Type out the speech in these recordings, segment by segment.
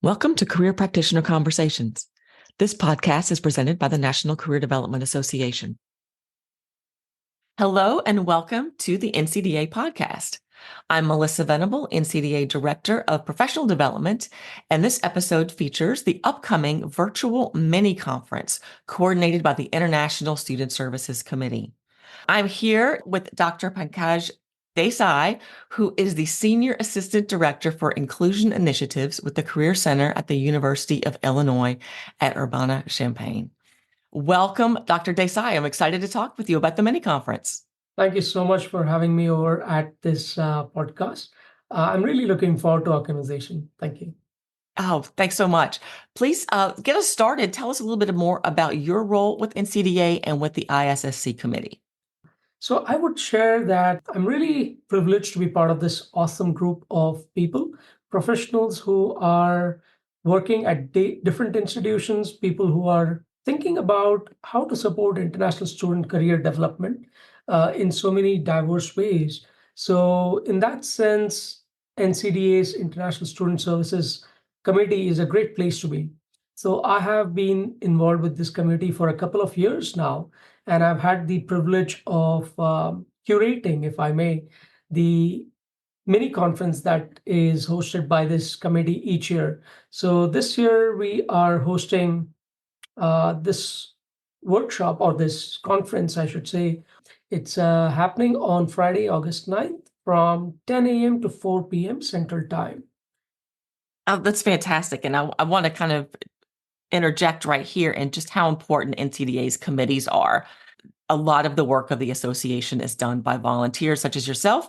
Welcome to Career Practitioner Conversations. This podcast is presented by the National Career Development Association. Hello and welcome to the NCDA podcast. I'm Melissa Venable, NCDA Director of Professional Development, and this episode features the upcoming virtual mini conference coordinated by the International Student Services Committee. I'm here with Dr. Pankaj Desai, who is the Senior Assistant Director for Inclusion Initiatives with the Career Center at the University of Illinois at Urbana-Champaign. Welcome, Dr. Desai. I'm excited to talk with you about the mini conference. Thank you so much for having me over at this podcast. I'm really looking forward to our conversation. Thank you. Oh, thanks so much. Please get us started. Tell us a little bit more about your role with NCDA and with the ISSC committee. So I would share that I'm really privileged to be part of this awesome group of people, professionals who are working at different institutions, people who are thinking about how to support international student career development in so many diverse ways. So in that sense, NCDA's International Student Services Committee is a great place to be. So I have been involved with this committee for a couple of years now, and I've had the privilege of curating, if I may, the mini conference that is hosted by this committee each year. So this year we are hosting this workshop or this conference, I should say. It's happening on Friday, August 9th from 10 a.m. to 4 p.m. Central Time. Oh, that's fantastic. And I want to kind of interject right here and just how important NCDA's committees are. A lot of the work of the association is done by volunteers such as yourself,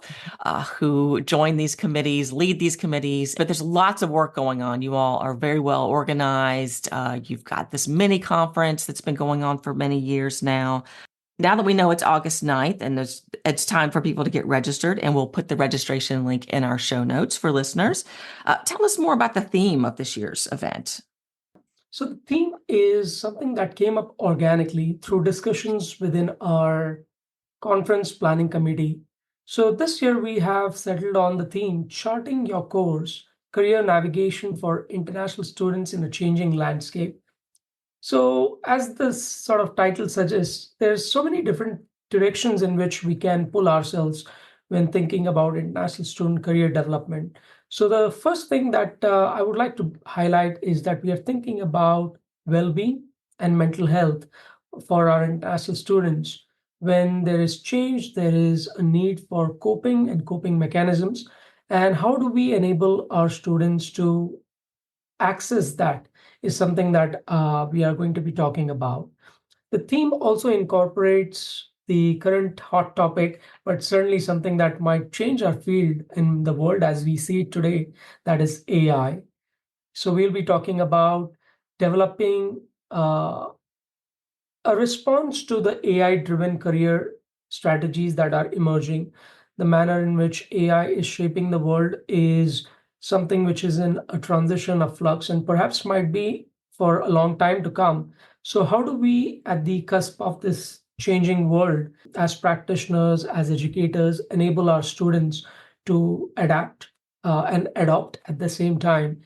who join these committees, lead these committees, but there's lots of work going on. You all are very well organized. You've got this mini conference that's been going on for many years now. Now that we know it's August 9th and it's time for people to get registered, and we'll put the registration link in our show notes for listeners. Tell us more about the theme of this year's event. So the theme is something that came up organically through discussions within our conference planning committee. So this year we have settled on the theme Charting Your Course, Career Navigation for International Students in a Changing Landscape. So as this sort of title suggests, there's so many different directions in which we can pull ourselves when thinking about international student career development. So the first thing that I would like to highlight is that we are thinking about well-being and mental health for our international students. When there is change, there is a need for coping and coping mechanisms. And how do we enable our students to access that is something that we are going to be talking about. The theme also incorporates the current hot topic, but certainly something that might change our field in the world as we see it today, that is AI. So we'll be talking about developing a response to the AI-driven career strategies that are emerging. The manner in which AI is shaping the world is something which is in a transition of flux and perhaps might be for a long time to come. So how do we, at the cusp of this changing world, as practitioners, as educators, enable our students to adapt and adopt at the same time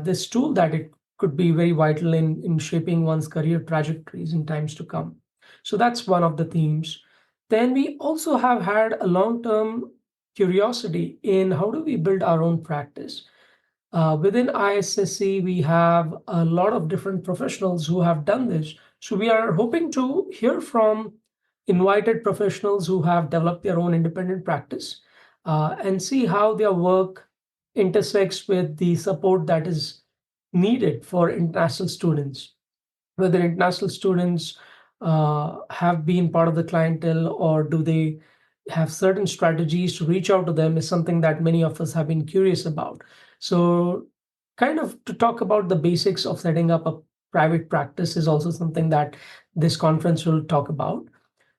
this tool that it could be very vital in shaping one's career trajectories in times to come. So that's one of the themes. Then we also have had a long-term curiosity in how do we build our own practice. Within ISSC, we have a lot of different professionals who have done this. So we are hoping to hear from invited professionals who have developed their own independent practice and see how their work intersects with the support that is needed for international students, whether international students have been part of the clientele or do they have certain strategies to reach out to them is something that many of us have been curious about. So kind of to talk about the basics of setting up a private practice is also something that this conference will talk about.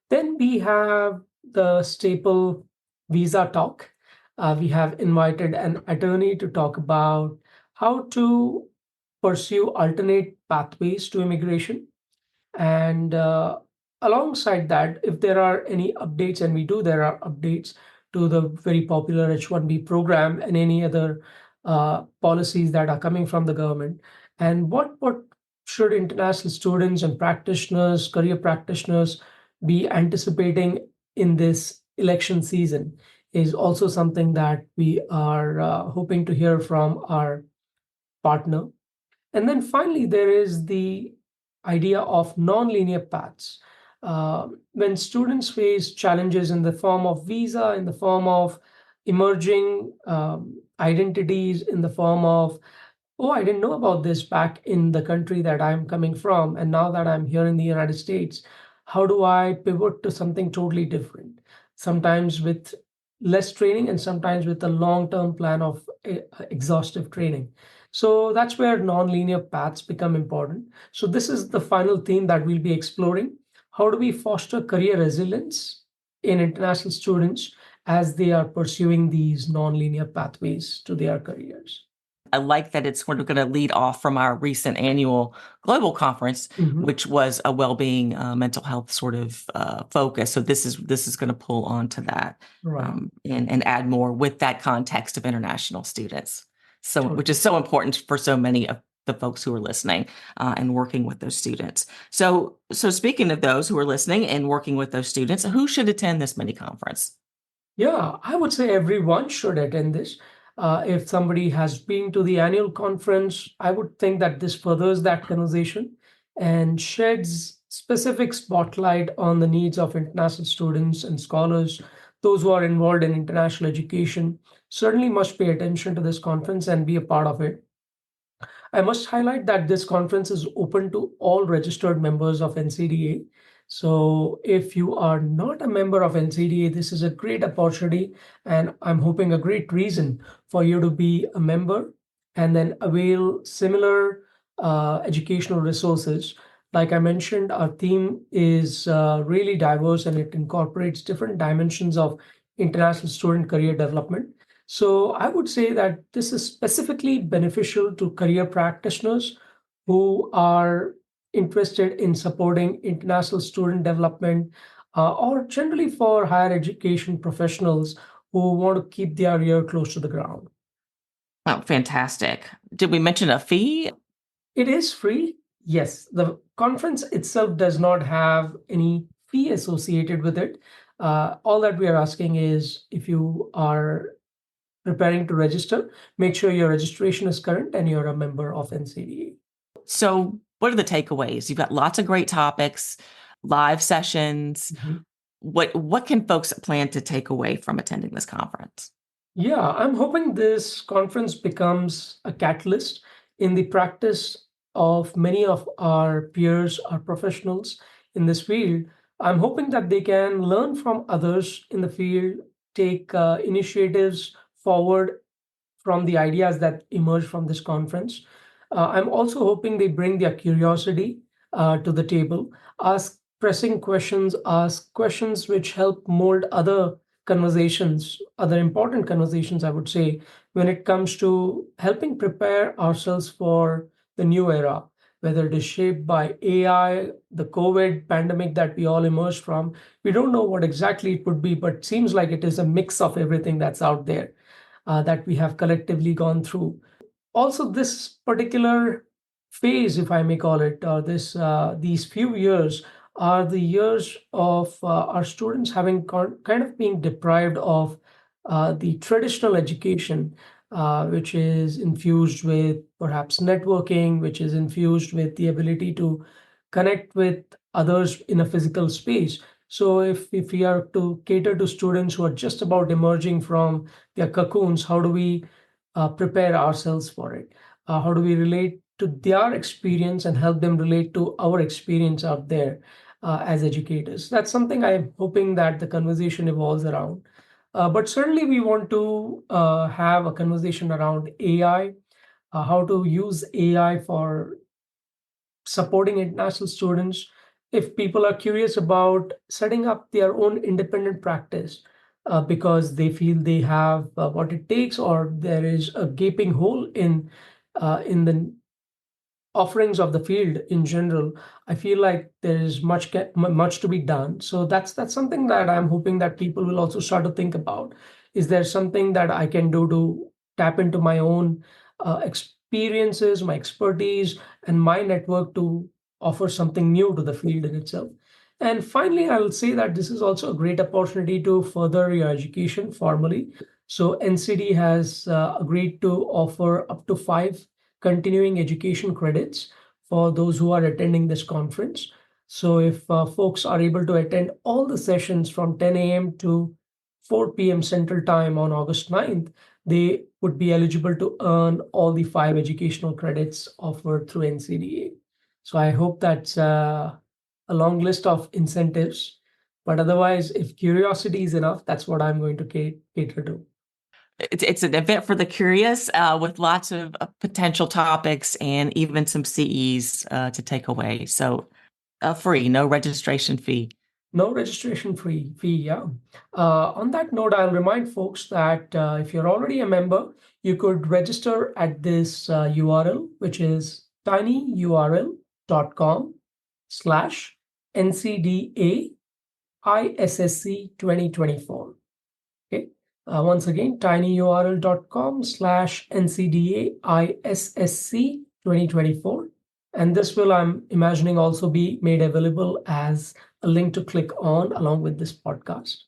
Then we have the staple visa talk. We have invited an attorney to talk about how to pursue alternate pathways to immigration. And alongside that, if there are any updates, and we do, there are updates to the very popular H-1B program and any other policies that are coming from the government, and what should international students and practitioners, career practitioners, be anticipating in this election season is also something that we are hoping to hear from our partner. And then finally, there is the idea of non-linear paths. When students face challenges in the form of visa, in the form of emerging identities, in the form of, oh, I didn't know about this back in the country that I'm coming from, and now that I'm here in the United States, how do I pivot to something totally different? Sometimes with less training, and sometimes with a long-term plan of exhaustive training. So that's where non-linear paths become important. So this is the final theme that we'll be exploring. How do we foster career resilience in international students as they are pursuing these non-linear pathways to their careers? I like that it's sort of going to lead off from our recent annual global conference, Mhm. which was a well-being, mental health sort of focus. So this is going to pull on to that Right. and add more with that context of international students. So which Totally. is so important for so many of the folks who are listening and working with those students. So speaking of those who are listening and working with those students, who should attend this mini conference? Yeah, I would say everyone should attend this. If somebody has been to the annual conference, I would think that this furthers that conversation and sheds specific spotlight on the needs of international students and scholars. Those who are involved in international education certainly must pay attention to this conference and be a part of it. I must highlight that this conference is open to all registered members of NCDA. So if you are not a member of NCDA, this is a great opportunity, and I'm hoping a great reason for you to be a member and then avail similar educational resources. Like I mentioned, our theme is really diverse, and it incorporates different dimensions of international student career development. So I would say that this is specifically beneficial to career practitioners who are interested in supporting international student development, or generally for higher education professionals who want to keep their ear close to the ground. Oh, fantastic. Did we mention a fee? It is free. Yes, the conference itself does not have any fee associated with it. All that we are asking is, if you are preparing to register, make sure your registration is current and you're a member of NCDA. So, what are the takeaways? You've got lots of great topics, live sessions. Mhm. What can folks plan to take away from attending this conference? Yeah, I'm hoping this conference becomes a catalyst in the practice of many of our peers, our professionals in this field. I'm hoping that they can learn from others in the field, take initiatives forward from the ideas that emerge from this conference. I'm also hoping they bring their curiosity to the table, ask pressing questions, ask questions which help mold other conversations, other important conversations, I would say, when it comes to helping prepare ourselves for the new era, whether it is shaped by AI, the COVID pandemic that we all emerged from. We don't know what exactly it would be, but it seems like it is a mix of everything that's out there that we have collectively gone through. Also, this particular phase, if I may call it, this these few years are the years of our students having kind of being deprived of the traditional education, which is infused with perhaps networking, which is infused with the ability to connect with others in a physical space. So if we are to cater to students who are just about emerging from their cocoons, how do we prepare ourselves for it? How do we relate to their experience and help them relate to our experience out there as educators? That's something I'm hoping that the conversation evolves around. But certainly, we want to have a conversation around AI, how to use AI for supporting international students. If people are curious about setting up their own independent practice because they feel they have what it takes, or there is a gaping hole in the offerings of the field in general, I feel like there is much to be done. So that's something that I'm hoping that people will also start to think about. Is there something that I can do to tap into my own experiences, my expertise, and my network to offer something new to the field in itself. And finally, I will say that this is also a great opportunity to further your education formally. So NCD has agreed to offer up to 5 continuing education credits for those who are attending this conference. So if folks are able to attend all the sessions from 10 a.m. to 4 p.m. Central Time on August 9th, they would be eligible to earn all the 5 educational credits offered through NCDA. So I hope that's a long list of incentives. But otherwise, if curiosity is enough, that's what I'm going to cater to. It's an event for the curious with lots of potential topics and even some CEs to take away. So free, no registration fee. No registration fee, yeah. On that note, I'll remind folks that if you're already a member, you could register at this URL, which is tinyurl.com/NCDA ISSC 2024. Okay. Once again, tinyurl.com/NCDA ISSC 2024. And this will, I'm imagining, also be made available as a link to click on along with this podcast.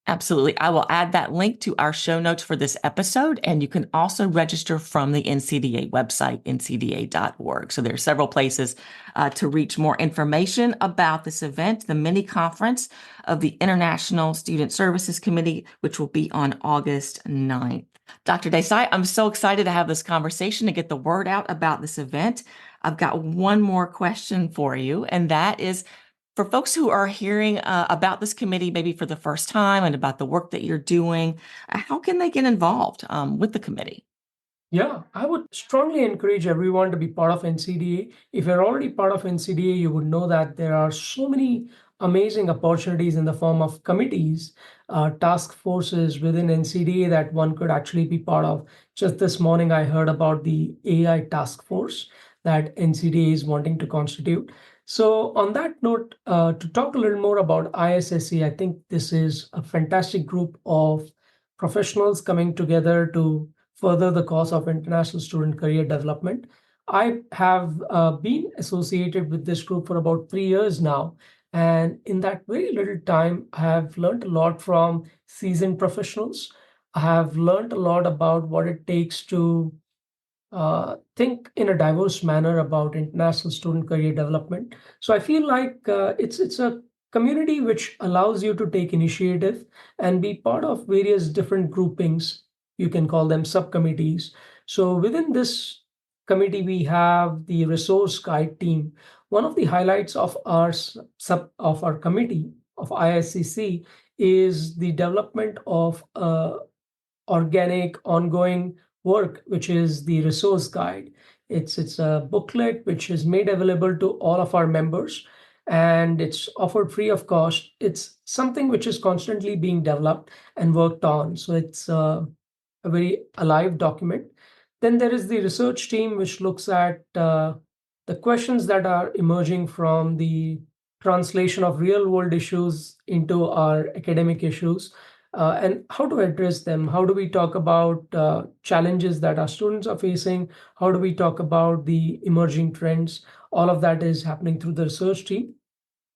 Absolutely. I will add that link to our show notes for this episode, and you can also register from the NCDA website, ncda.org. So there are several places to reach more information about this event, the mini conference of the International Student Services Committee, which will be on August 9th. Dr. Desai, I'm so excited to have this conversation to get the word out about this event. I've got one more question for you, and that is, for folks who are hearing about this committee maybe for the first time and about the work that you're doing, how can they get involved with the committee? Yeah, I would strongly encourage everyone to be part of NCDA. If you're already part of NCDA, you would know that there are so many amazing opportunities in the form of committees, task forces within NCDA that one could actually be part of. Just this morning, I heard about the AI task force that NCDA is wanting to constitute. So on that note, to talk a little more about ISSC, I think this is a fantastic group of professionals coming together to further the cause of international student career development. I have been associated with this group for about 3 years now. And in that very little time, I have learned a lot from seasoned professionals. I have learned a lot about what it takes to think in a diverse manner about international student career development. So I feel like it's a community which allows you to take initiative and be part of various different groupings. You can call them subcommittees. So within this committee, we have the resource guide team. One of the highlights of our committee of ISCC is the development of organic, ongoing work, which is the resource guide. It's a booklet which is made available to all of our members, and it's offered free of cost. It's something which is constantly being developed and worked on. So it's a very alive document. Then there is the research team, which looks at the questions that are emerging from the translation of real world issues into our academic issues, and how to address them. How do we talk about challenges that our students are facing? How do we talk about the emerging trends? All of that is happening through the research team.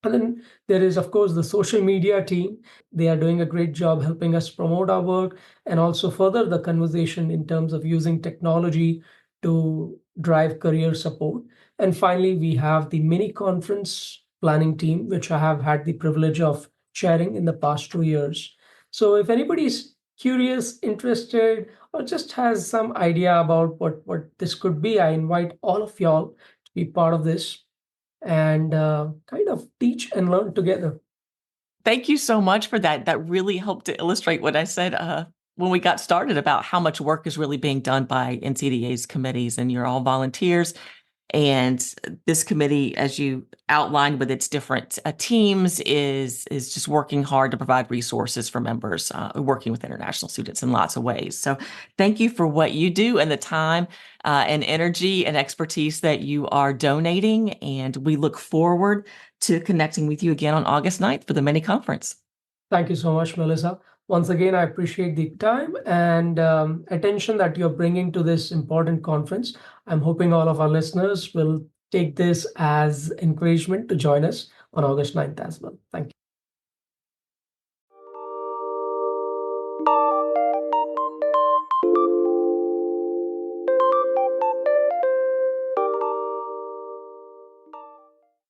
And then there is, of course, the social media team. They are doing a great job helping us promote our work and also further the conversation in terms of using technology to drive career support. And finally, we have the mini conference planning team, which I have had the privilege of chairing in the past 2 years. So if anybody's curious, interested, or just has some idea about what this could be, I invite all of y'all to be part of this and kind of teach and learn together. Thank you so much for that. That really helped to illustrate what I said when we got started about how much work is really being done by NCDA's committees, and you're all volunteers. And this committee, as you outlined with its different teams, is just working hard to provide resources for members working with international students in lots of ways. So thank you for what you do and the time and energy and expertise that you are donating. And we look forward to connecting with you again on August 9th for the mini conference. Thank you so much, Melissa. Once again, I appreciate the time and attention that you're bringing to this important conference. I'm hoping all of our listeners will take this as encouragement to join us on August 9th as well. Thank you.